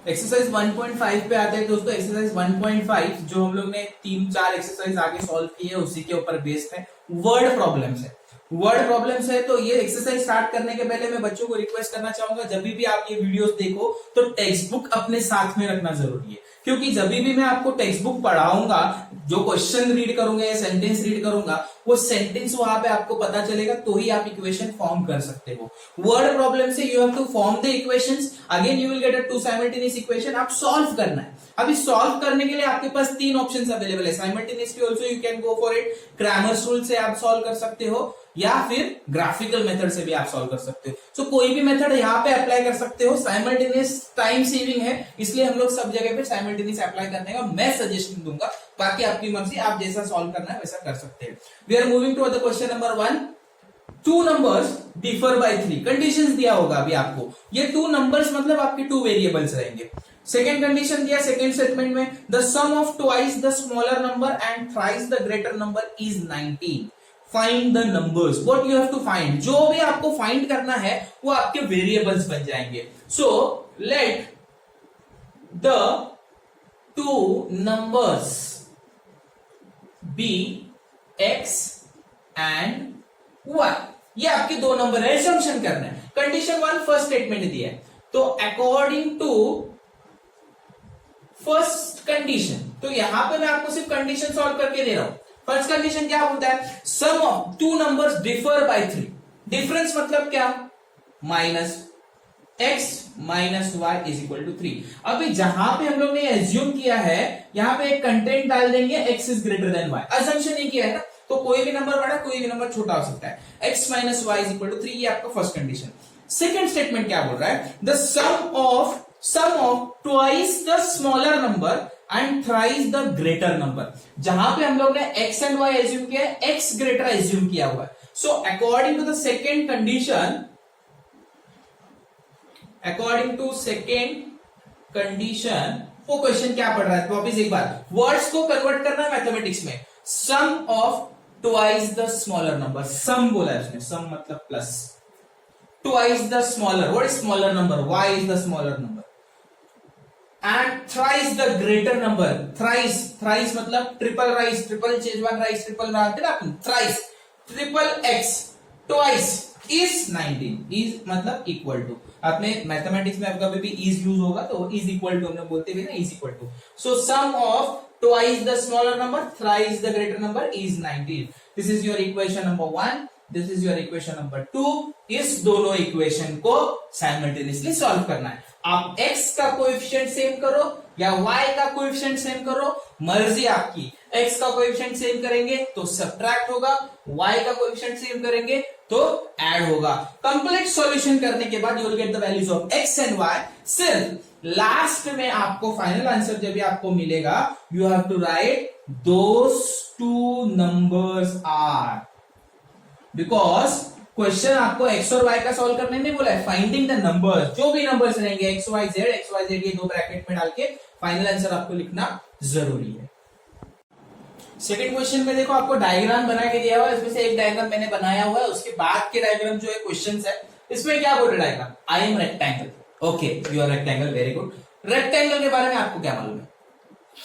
Exercise 1.5 पे आते हैं दोस्तों। एक्सरसाइज 1.5 जो हम लोग ने 3-4 एक्सरसाइज आगे सॉल्व की है उसी के ऊपर बेस्ड है। वर्ड प्रॉब्लम्स है, वर्ड प्रॉब्लम्स है। तो ये एक्सरसाइज स्टार्ट करने के पहले मैं बच्चों को रिक्वेस्ट करना चाहूंगा, जब भी आप ये वीडियोस देखो तो टेक्स्ट बुक अपने साथ में रखना जरूरी है, क्योंकि जब भी मैं आपको टेक्स्ट बुक पढ़ाऊंगा, जो क्वेश्चन रीड करूंगा या सेंटेंस रीड करूंगा, वो सेंटेंस वहां पे आपको पता चलेगा तो ही आप इक्वेशन फॉर्म कर सकते हो। वर्ड प्रॉब्लम से you have to form the equations, again you will get a 2 simultaneous equation, आप सॉल्व करना है। अभी सॉल्व करने के लिए आपके पास 3 ऑप्शंस अवेलेबल है। Simultaneously also you can go for it, Cramer's rule से आप सॉल्व कर सकते हो या फिर ग्राफिकल मेथड से भी आप सॉल्व कर सकते हो। सो कोई भी मेथड यहाँ पे अप्लाई कर सकते हो। साइमल्टेनियस टाइम सेविंग है, इसलिए हम लोग सब जगह पे साइमल्टेनियस अप्लाई करने का मैं सजेशन दूंगा, बाकी आपकी मर्जी, आप जैसा सॉल्व करना है वैसा कर सकते हैं। We are moving to the question number 1। 2 numbers differ by 3, conditions दिया होगा अभी आपको। ये 2 नंबर्स मतलब आपके 2 वेरिएबल्स रहेंगे। सेकेंड कंडीशन दिया सेकेंड स्टेटमेंट में, the sum of twice the smaller number and thrice the greater number is 19। Find the numbers, what you have to find, जो भी आपको फाइंड करना है वो आपके वेरिएबल्स बन जाएंगे। So let the 2 numbers be x and y, ये आपके 2 नंबर है, असम्पशन करना है। कंडीशन 1 फर्स्ट स्टेटमेंट दिया है, तो अकॉर्डिंग टू फर्स्ट कंडीशन, तो यहां पे मैं आपको सिर्फ कंडीशन सॉल्व करके दे रहा हूं। फर्स्ट कंडीशन क्या बोलता है, sum of 2 numbers differ by 3। Difference मतलब क्या, minus x minus y is equal to 3। अभी जहां पे हम लोग ने एज्यूम किया है, यहां पे एक कंटेंट डाल देंगे x is greater than y, assumption ये किया है ना, तो कोई भी नंबर बड़ा कोई भी नंबर छोटा हो सकता है। x minus y is equal to 3, ये आपका फर्स्ट कंडीशन। सेकेंड स्टेटमेंट क्या बोल रहा है, the sum of twice the smaller number and thrice the greater number. जहां पे हम लोग ने x एंड y एज्यूम किया है, x ग्रेटर एज्यूम किया हुआ है। So according to the second condition, according to second condition, वो क्वेश्चन क्या पढ़ रहा है, तो वापिस एक बार वर्ड्स को कन्वर्ट करना है मैथमेटिक्स में। Sum of twice the smaller number, sum बोला है उसने, सम मतलब plus, twice the smaller, what is smaller number, y is the smaller number, and thrice the greater number, thrice, thrice मतलब triple rice, triple Schezwan rice, triple मानते ना अपन, thrice, triple x, twice is 19, is मतलब equal to. आपने mathematics में आपका भी is use होगा तो इज इक्वल टू हम लोग बोलते भी ना, is equal to. So sum of twice the smaller number thrice the greater number is 19। This is your equation number 1, this is your equation number 2। इस दोनों इक्वेशन को साइमल्टेनियसली सॉल्व करना है। आप x का कोएफिशिएंट सेम करो या y का कोएफिशिएंट सेम करो, मर्जी आपकी। x का कोएफिशिएंट सेम करेंगे तो सब्ट्रैक्ट होगा, y का कोएफिशिएंट सेम करेंगे तो ऐड होगा। कंप्लीट सॉल्यूशन करने के बाद you will get the values of x and y। सिर्फ लास्ट में आपको फाइनल आंसर जब भी आपको मिलेगा, you have to write those 2 numbers are, because question आपको x और y का सॉल्व करने नहीं बोला है, फाइंडिंग द नंबर्स, जो भी नंबर्स रहेंगे x y z ये 2 ब्रैकेट में डाल के फाइनल आंसर आपको लिखना जरूरी है। सेकंड क्वेश्चन में देखो आपको डायग्राम बना के दिया हुआ है, इसमें से एक डायग्राम मैंने बनाया हुआ है, उसके बाद के डायग्राम जो है क्वेश्चंस है, इसमें क्या बोल रहा है diagram, I am rectangle, okay you are rectangle, very good. Rectangle के बारे में आपको क्या मालूम है,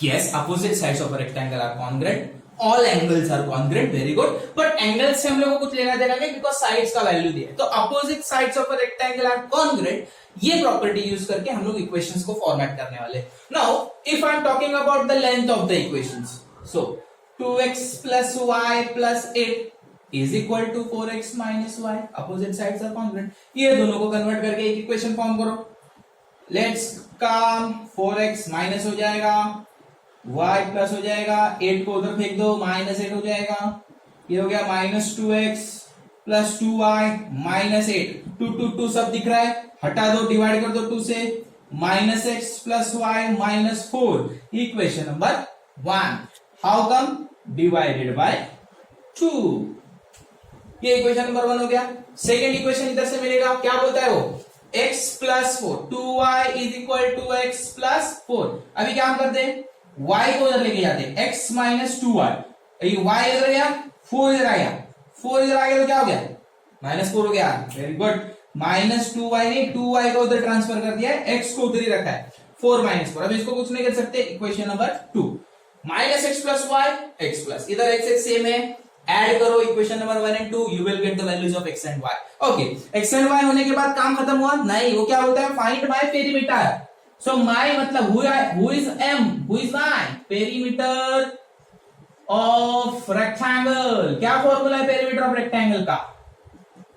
yes opposite sides of a rectangle are congruent, all angles are congruent, very good. But angles से हम लोगों को कुछ लेना देना नहीं, बिकॉज साइड्स का वैल्यू दिया है, तो opposite sides of a rectangle are congruent, ये प्रॉपर्टी यूज करके हम लोग इक्वेशंस को फॉर्मेट करने वाले। Now if I am talking about the length of the equations, so 2x plus y plus 8 is equal to 4x minus y, opposite sides are congruent। ये दोनों को कन्वर्ट करके एक इक्वेशन फॉर्म करो। Let's come 4x minus हो जाएगा, y plus हो जाएगा, 8 को उधर फेंक दो, माइनस 8 हो जाएगा, ये हो गया minus 2x plus 2y minus 8, 2 सब दिख रहा है, हटा दो, डिवाइड कर दो 2 से, minus x plus y minus 4, equation number 1। How come? Divided by 2। ये इक्वेशन नंबर 1 हो गया। सेकेंड इक्वेशन इधर से मिलेगा, क्या बोलता है वो, x plus 4, 2y is equal to x plus 4। अभी क्या हम करते हैं, y को इधर लेके जाते हैं, x माइनस 2y, y इधर गया, 4 इधर आ गया, 4 इधर आ गया तो क्या हो गया, माइनस 4 हो गया, वेरी गुड। माइनस 2y ने 2y को उधर ट्रांसफर कर दिया है, x को उधर ही रखा है, 4 माइनस 4, अब इसको कुछ नहीं कर सकते, equation number 2 minus x plus y x plus, इधर एक्स एक्स सेम है, ऐड करो equation number 1 and 2, you will get the values of x and y. Okay, x and y होने के बाद काम खत्म हुआ? नहीं, वो क्या बोलता है, find my perimeter. So my मतलब who is M, who is my perimeter of rectangle. क्या फॉर्मूला है पेरीमीटर ऑफ रेक्टेंगल का?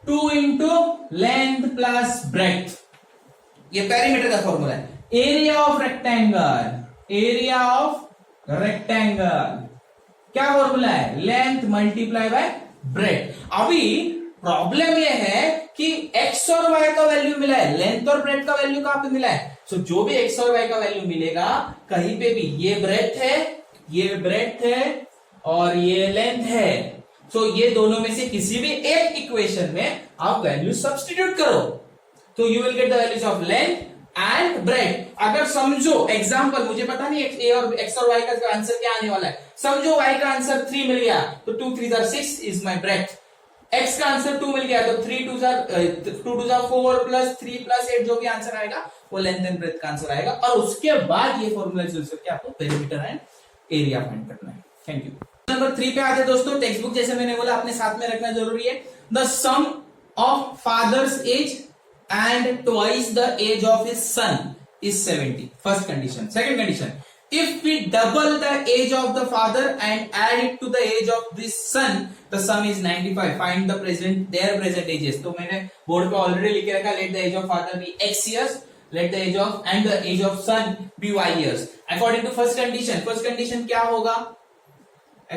2 इंटू लेंथ प्लस ब्रेड्थ, ये पेरीमीटर का फॉर्मूला है। Area of rectangle, area of rectangle क्या फॉर्मूला है? Length multiply by breadth. अभी प्रॉब्लम ये है कि x और y का वैल्यू मिला है, लेंथ और ब्रेड्थ का वैल्यू कहां पे मिला है? सो जो भी x और y का वैल्यू मिलेगा कहीं पे भी, ये ब्रेड्थ है, ये ब्रेड्थ है और ये लेंथ है, सो ये दोनों में से किसी भी एक इक्वेशन में आप वैल्यू सब्स्टिट्यूट करो, तो you will get the values of length and breadth. अगर समझो एग्जांपल, मुझे पता नहीं x और y का आंसर क्या आने वाला है, समझो y का आंसर 3 मिल गया तो 2 3 6 इज माय ब्रेड्थ, x का आंसर 2 मिल गया तो 2 2 4 प्लस 3 प्लस 8 जो भी आंसर आएगा वो लेंथ एंड ब्रेड्थ का आंसर आएगा, और उसके बाद ये फॉर्मूला यूज करके आपको पेरीमीटर एंड एरिया फाइंड करना है। Thank you. नंबर 3 पे आते दोस्तों, टेक्स्ट बुक जैसे मैंने बोला अपने साथ में रखना जरूरी है। The sum of father's age and twice the age of his son is 70. First condition. Second condition, if we double the age of the father and add it to the age of this son, the sum is 95. Find the their present ages. तो मैंने board पे already लिख के रखा, let the age of father be x years, let the age of and the age of son be y years. According to first condition क्या होगा?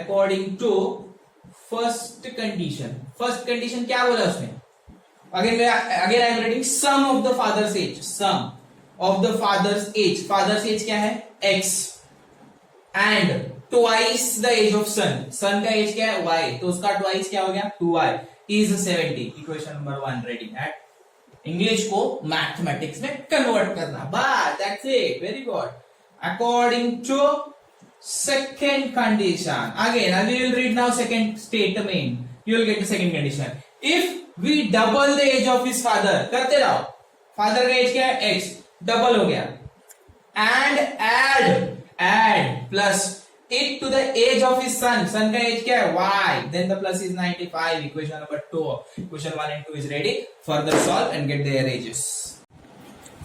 According to first condition क्या बोला उसने? Again I am reading sum of the father's age. Sum of the father's age. Father's age क्या है? X. And twice the age of son. Son का age क्या है? Y. तो उसका twice क्या हो गया? 2y is 70. Equation number 1 ready. At English को mathematics में convert करना. But that's it. Very good. According to second condition. Again, I will read now second statement. You will get the second condition. If we double the age of his father, करते रहो, father का as क्या है? x, double हो गया, and add plus it to the age of his son का as क्या है? y, then the plus is 95. Equation number 2, equation 1 and 2 is ready. Further solve and get their ages.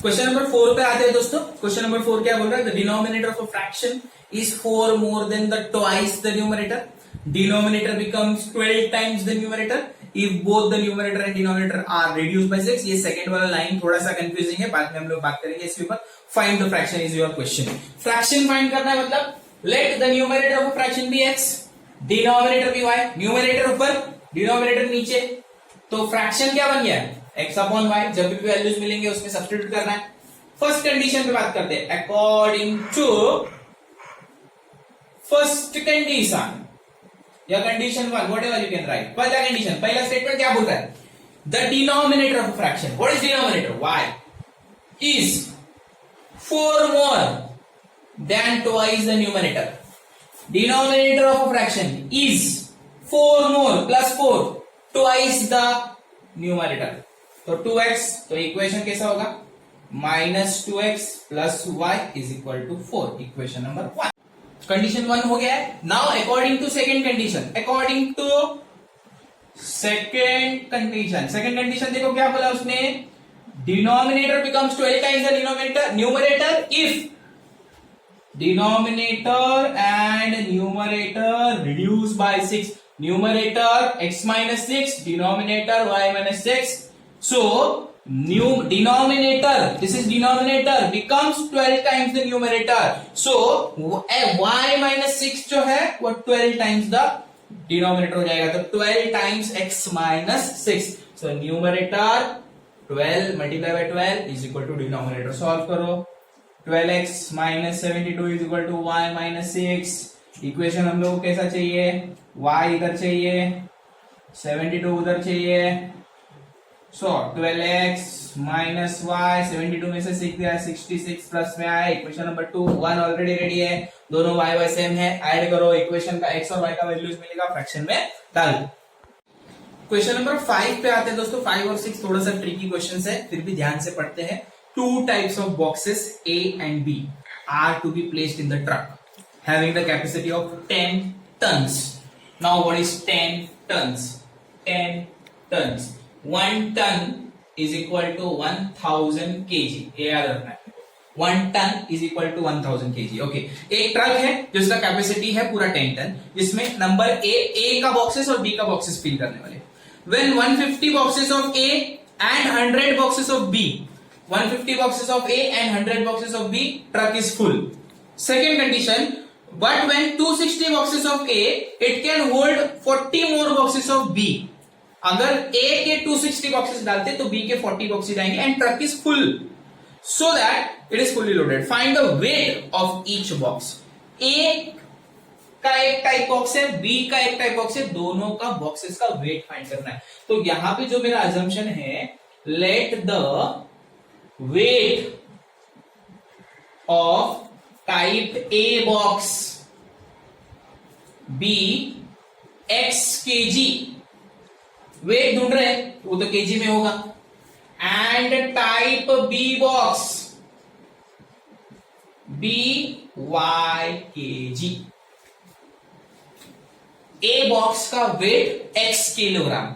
Question number 4 पे आते हैं दोस्तों। Question number 4 क्या बोल रहा है? The denominator of a fraction is 4 more than the twice the numerator. Denominator becomes 12 times the numerator if both the numerator and denominator are reduced by 6. ये second वाला लाइन थोड़ा सा कंफ्यूजिंग है, बाद में हम लोग बात करेंगे इसके ऊपर। Find the fraction is your question. Fraction find करना है मतलब let the numerator of fraction be x, denominator be y, numerator ऊपर डिनोमिनेटर नीचे, तो फ्रैक्शन क्या बन गया? x upon y। जब भी वैल्यूज मिलेंगे उसमें सब्स्टिट्यूट करना है। फर्स्ट कंडीशन पे बात करते हैं। अकॉर्डिंग टू फर्स्ट कंडीशन या condition 1, whatever you can write. पहला कंडीशन, पहला स्टेटमेंट क्या बोल रहा है? The denominator of a fraction. What is denominator? Y is 4 more than twice the numerator. Denominator of a fraction is 4 more plus 4 twice the numerator. तो 2x, तो equation कैसा होगा? minus 2x plus y is equal to 4. Equation number 1. Condition 1 हो गया है। Now according to second condition, according to second condition देखो क्या बोला उसने? Denominator becomes 12 times the numerator if denominator and numerator reduce by 6. Numerator x minus 6, denominator y minus 6. So denominator, this is denominator becomes 12 times the numerator. So y minus 6 जो है वो 12 times the denominator हो जाएगा, तो 12 times x minus 6. So numerator 12 multiply by 12 is equal to denominator. Solve करो, 12x minus 72 is equal to y minus 6. Equation हम लोग को कैसा चाहिए? y इधर चाहिए, 72 उधर चाहिए। So 12x minus y, 72 में से 6 गया, 66 प्लस में आया। इक्वेशन नंबर 2, 1 ऑलरेडी रेडी है, दोनों y सेम है, ऐड करो, इक्वेशन का x और y का वैल्यूज मिलेगा, फ्रैक्शन में डाल। क्वेश्चन नंबर 5 पे आते हैं दोस्तों। 5 और 6 थोड़ा सा ट्रिकी क्वेश्चंस है, फिर भी ध्यान से पढ़ते हैं। two types of boxes A and B are to be placed in the truck having the capacity of 10 tons. Now what is 10 tons? 10 tons. 1 ton is equal to 1000 kg. ये याद रखना है. 1 ton is equal to 1000 kg. Okay, एक truck है जिसका capacity है पूरा 10 ton, जिसमें नंबर ए का बॉक्सेस और बी का बॉक्सेस फिल करने वाले. When 150 boxes of A and 100 boxes of B, 150 boxes of A and 100 boxes of B, truck is full. Second condition, but when 260 boxes of A, it can hold 40 more boxes of B. अगर A के 260 boxes डालते तो B के 40 boxes आएंगे and truck is full, so that it is fully loaded. Find the weight of each box. A का एक type box है, B का एक टाइप बॉक्स है, दोनों का बॉक्सेस का वेट फाइंड करना है. तो यहां पे जो मेरा अजम्पशन है, let the weight of type A box be x kg. Weight ढूंढ रहे हैं, वो तो केजी में होगा. And type B box be y kg. A box का weight x kilogram,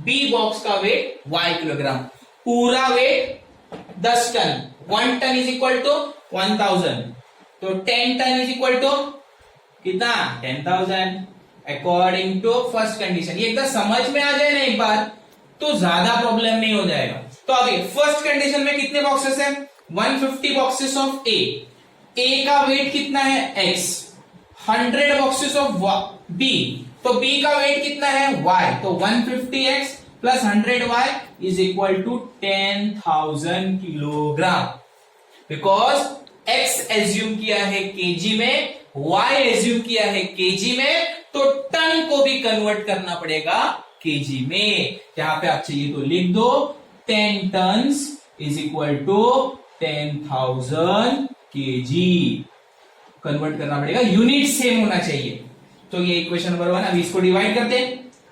B box का वेट y किलोग्राम. पूरा weight 10 ton. 1 ton is equal to 1000, तो 10 टन इज इक्वल टू कितना? 10,000 अकॉर्डिंग टू फर्स्ट कंडीशन. ये एकदम समझ में आ जाए ना एक बार तो ज्यादा प्रॉब्लम नहीं हो जाएगा. तो अभी फर्स्ट कंडीशन में कितने बॉक्सेस हैं? 150 बॉक्सेस ऑफ ए का वेट कितना है? x. 100 बॉक्सेस ऑफ B, तो B का वेट कितना है? Y. तो 150x plus 100y is equal to 10,000 kilogram. Because x assume किया है केजी में, y एज्यूम किया है केजी में, तो टन को भी कन्वर्ट करना पड़ेगा केजी में. यहां पे आप चाहिए तो लिख दो 10 tons is equal to 10,000 KG. Convert करना पड़ेगा, यूनिट सेम होना चाहिए. तो ये इक्वेशन नंबर 1. अभी इसको डिवाइड करते हैं.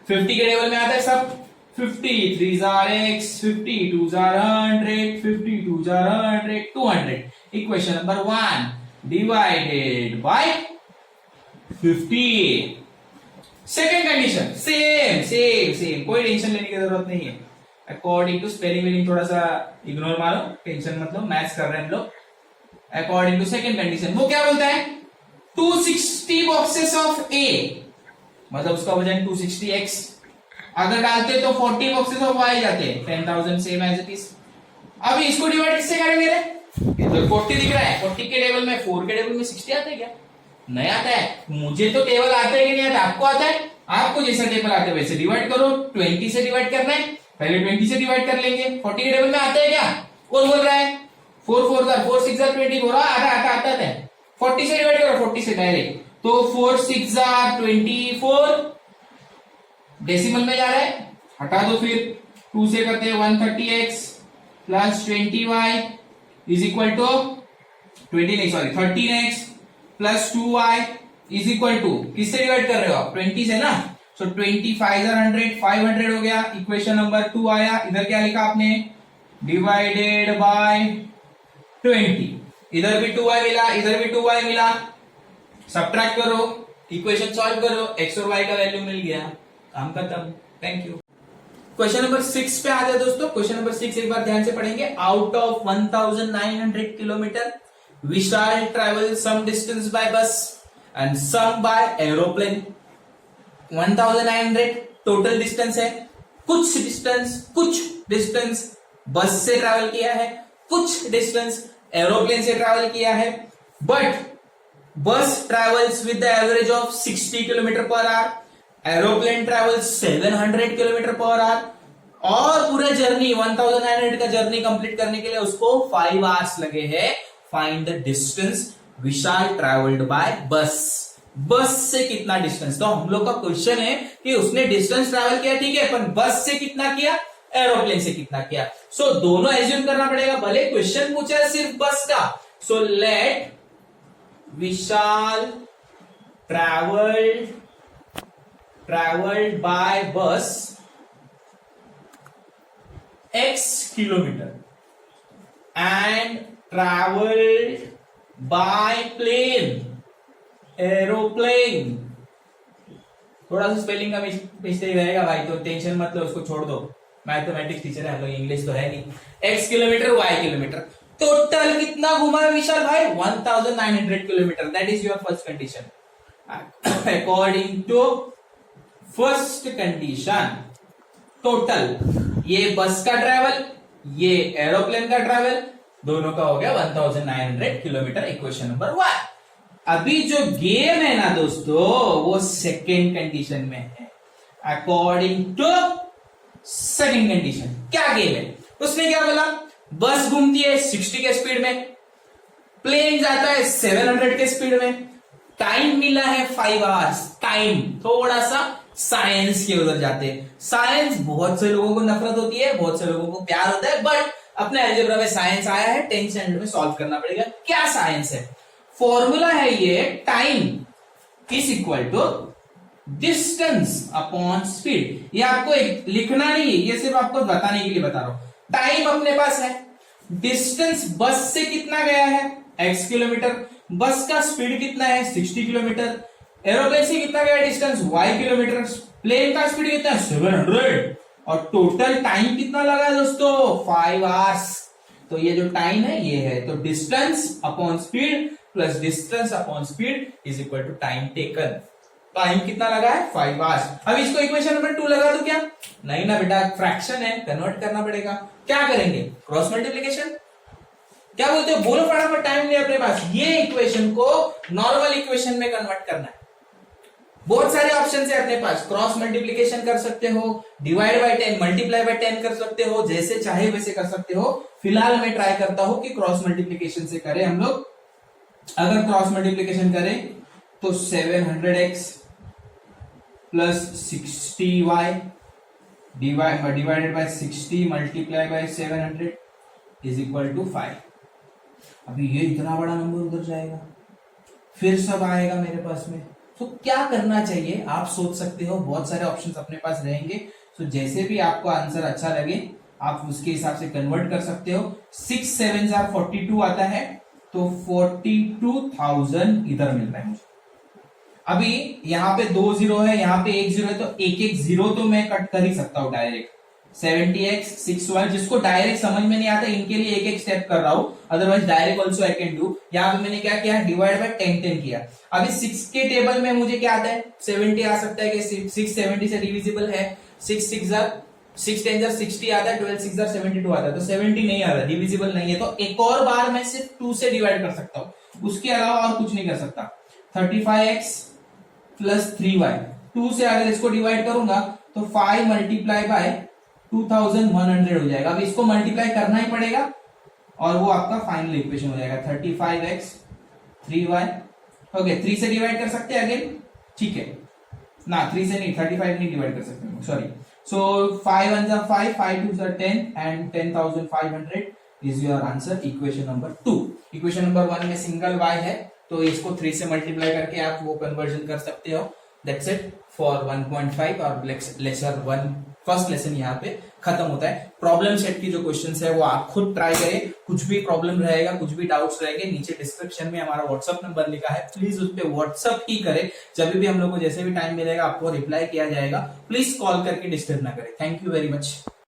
50 के टेबल में आता है सब. 50 3s are x, 50 2s are 100, 50 2s are 100, 200. Equation number 1 divided by 50. Second condition same, कोई टेंशन लेने की जरूरत नहीं है. अकॉर्डिंग टू स्पेलिंग वेलिंग थोड़ा सा इग्नोर मारो, टेंशन मतलब मैथ्स कर रहे हैं हम लोग. अकॉर्डिंग टू सेकेंड कंडीशन वो क्या बोलता है? 260 बॉक्सेस ऑफ ए, मतलब उसका वजन 260x. अगर डालते तो 40 बॉक्सेस ऑफ y जाते, 10,000 सेम एज इट इज. अब इसको डिवाइड किससे करेंगे रे? तो 40 दिख रहा है, 40 के टेबल में 4 के टेबल में 60 आता है क्या? नहीं आता है. मुझे तो टेबल आता है कि नहीं आता? आपको आता है. आपको जैसा टेबल आता है वैसे डिवाइड करो. 20 से डिवाइड करना है, पहले 20 से डिवाइड कर लेंगे. 40 के टेबल में आता है क्या? कौन बोल रहा है? 4 4 4 6 20 बोल रहा आता है. 40 से डिवाइड करो, 40 से डायरेक्ट. तो 4 6 24 डेसिमल में जा रहा है, हटा दो. फिर 2 से करते हैं 130x plus 20y is equal to 13x plus 2y is equal to किससे डिवाइड कर रहे हो आप? 20 से ना. सो 25 100, 500 हो गया. इक्वेशन नंबर 2 आया. इधर क्या लिखा आपने? Divided by 20. इधर भी 2y मिला, इधर भी 2y मिला. सब्ट्रैक्ट करो, इक्वेशन सॉल्व करो, x और y का वैल्यू मिल गया, काम खत्म. Thank you. क्वेश्चन नंबर 6 पे आ जाए दोस्तों. क्वेश्चन नंबर 6 एक बार ध्यान से पढ़ेंगे. Out of 1900 kilometre we shall travel some distance by bus and some by aeroplane. 1900 total distance है. कुछ डिस्टेंस बस से ट्रैवल किया है, कुछ डिस्टेंस एरोप्लेन से ट्रैवल किया है. बट बस travels with the average of 60 kilometre per hour, aeroplane travels 700 kilometre per hour. और पूरा जर्नी 1900 का जर्नी कंप्लीट करने के लिए उसको 5 आवर्स लगे हैं. Find the distance Vishal travelled bye बस. बस से कितना डिस्टेंस? तो हम लोग का क्वेश्चन है कि उसने डिस्टेंस ट्रैवल किया, ठीक है, पर बस से कितना किया, एरोप्लेन से कितना किया. सो दोनों एज्यूम करना पड़ेगा. भले क्वेश्चन पूछा है सिर्फ बस का. सो लेट विशाल ट्रैवल्ड बाय बस x kilometre. and traveled by plane, aeroplane. थोड़ा सा स्पेलिंग का मिस्टेक रहेगा भाई, तो टेंशन मत लो, उसको छोड़ दो, मैथमेटिक्स टीचर है हम लोग, इंग्लिश तो है नहीं। x kilometre y kilometre, total कितना घुमा है विशाल भाई? 1900 kilometre. That is your first condition. According to first condition, total ये बस का ट्रेवल, ये एरोप्लेन का ट्रेवल, दोनों का हो गया 1900 किलोमीटर। Equation number 1। अभी जो गेम है ना दोस्तों, वो सेकेंड कंडीशन में है। अकॉर्डिंग टू सेकेंड कंडीशन क्या गेम है? उसने क्या बोला? बस घूमती है 60 के स्पीड में, प्लेन जाता है 700 के स्पीड में, टाइम मिला है 5 आवर्स। टाइम थोड़ा सा साइंस के उधर जाते हैं। साइंस बहुत से लोगों को नफरत होती है, बहुत से लोगों को प्यार होता है, बट अपने अलजेब्रा में साइंस आया है, 10th स्टैंडर्ड में सॉल्व करना पड़ेगा। क्या साइंस है? फॉर्मूला है ये, time is equal to distance upon speed. ये आपको लिखना नहीं है, ये सिर्फ आपको बताने के लिए बता रहा हूं। टाइम अपने पास है, डिस्टेंस बस से कितना गया है x किलोमीटर, बस का स्पीड कितना है 60 किलोमीटर, एरोप्लेन से कितना गया डिस्टेंस y किलोमीटर, प्लेन का स्पीड कितना है 700, और टोटल टाइम कितना लगा है दोस्तों? 5 आवर्स। तो ये जो टाइम है ये है, तो distance upon speed plus distance upon speed is equal to time taken. Time कितना लगा है? 5 आवर्स। अब इसको इक्वेशन नंबर 2 लगा दो क्या? नहीं ना बेटा, फ्रैक्शन है, कन्वर्ट करना पड़ेगा। क्या करेंगे? Cross multiplication. क्या बोलते हो? बोलो फटाफट, टाइम नहीं अपने पास। ये इक्वेशन को नॉर्मल इक्वेशन में कन्वर्ट करना है। बहुत सारे ऑप्शन है अपने पास, क्रॉस मल्टीप्लिकेशन कर सकते हो, डिवाइड बाय 10, मल्टीप्लाई बाय 10 कर सकते हो, जैसे चाहे वैसे कर सकते हो। फिलहाल मैं ट्राई करता हूं कि क्रॉस मल्टीप्लिकेशन से करें हम लोग। अगर क्रॉस मल्टीप्लिकेशन करें तो 700x plus 60y divided by 60 multiply by 700 is equal to 5। अभी ये इतना बड़ा नंबर उधर जाएगा, फिर सब आएगा मेरे पास में। तो क्या करना चाहिए आप सोच सकते हो, बहुत सारे ऑप्शंस अपने पास रहेंगे। तो जैसे भी आपको आंसर अच्छा लगे आप उसके हिसाब से कन्वर्ट कर सकते हो। 6 7 42 आता है, तो 42,000 इधर मिल रहा है मुझे। अभी यहाँ पे 2 जीरो है, यहाँ पे 1 जीरो है, तो एक एक जीरो तो मैं कट कर ही सकता हूँ डायरेक्ट। 70x 6y, जिसको डायरेक्ट समझ में नहीं आता इनके लिए एक एक स्टेप कर रहा हूं, otherwise direct also I can do. यहाँ पे मैंने क्या किया? डिवाइड बाय 10 10 किया। अभी 6 के टेबल में मुझे क्या आता है? 70 आ सकता है कि 6 70 से डिविजिबल है। 6 10 60 आता है, 12 6 72 आता है, तो 70 नहीं आता, डिविजिबल नहीं है। तो एक और बार मैं सिर्फ 2 से डिवाइड कर सकता हूँ, उसके अलावा और कुछ नहीं कर सकता। 35x प्लस 3y, 2 से अगर इसको डिवाइड करूंगा तो 5 मल्टीप्लाई बाय 2100 हो जाएगा। अब इसको मल्टीप्लाई करना ही पड़ेगा और वो आपका फाइनल इक्वेशन हो जाएगा 35x 3y। ओके, 3 से डिवाइड कर सकते हैं अगेन, ठीक है ना? 3 से नहीं, 35 नहीं डिवाइड कर सकते, sorry. So 5 1 5, 5 2 10 and 10,500 is your answer, equation number 2। Equation number 1 में सिंगल y है, तो इसको 3 से मल्टीप्लाई करके आप वो कन्वर्जन कर सकते हो। दैट्स इट फॉर 1.5 और लेसन 1 फर्स्ट लेसन यहाँ पे खत्म होता है। प्रॉब्लम सेट की जो क्वेश्चंस है वो आप खुद ट्राई करें। कुछ भी प्रॉब्लम रहेगा, कुछ भी डाउट्स रहेंगे, नीचे डिस्क्रिप्शन में हमारा व्हाट्सअप नंबर लिखा है, प्लीज उस पे व्हाट्सअप ही करें। जब भी हम लोग को जैसे भी टाइम मिलेगा आपको रिप्लाई किया जाएगा। प्लीज कॉल करके डिस्टर्ब ना करें। Thank you very much.